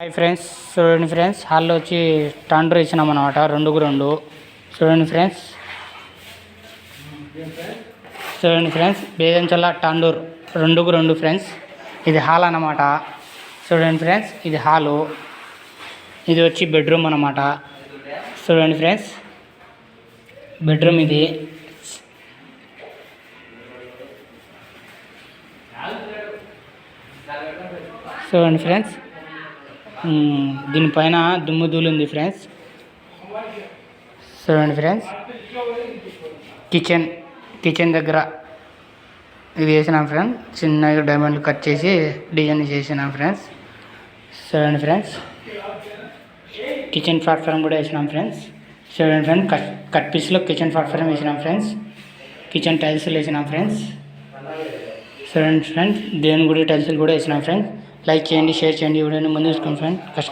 Hi friends, చూడండి friends, హాల్లో వచ్చి టాండర్ ఇచ్చినాం అనమాట. 2x2 చూడండి ఫ్రెండ్స్. బేదంచల్ల టాండూర్ 2x2 ఫ్రెండ్స్. ఇది హాల్ అన్నమాట. చూడండి ఫ్రెండ్స్, ఇది హాలు. ఇది వచ్చి బెడ్రూమ్ అన్నమాట. చూడండి ఫ్రెండ్స్, బెడ్రూమ్ ఇది. చూడండి ఫ్రెండ్స్, దీనిపైన దుమ్ము ధూళి ఉంది ఫ్రెండ్స్. చూడండి ఫ్రెండ్స్, కిచెన్ దగ్గర ఇది వేసినాం ఫ్రెండ్స్. చిన్నగా డైమండ్లు కట్ చేసి డిజైన్ చేసినాం ఫ్రెండ్స్. చూడండి ఫ్రెండ్స్, కిచెన్ ప్లాట్ఫామ్ కూడా వేసినాం ఫ్రెండ్స్. చూడండి ఫ్రెండ్స్, కట్ పీస్లో కిచెన్ ప్లాట్ఫామ్ వేసినాం ఫ్రెండ్స్. కిచెన్ టైల్స్ వేసినాం ఫ్రెండ్స్. చూడండి ఫ్రెండ్స్, దేవుని గుడి టైల్స్ కూడా వేసినాం ఫ్రెండ్స్. లైక్ చేయండి, షేర్ చేయండి, వీడియోని ముందు చూసుకోండి ఫ్రెండ్స్.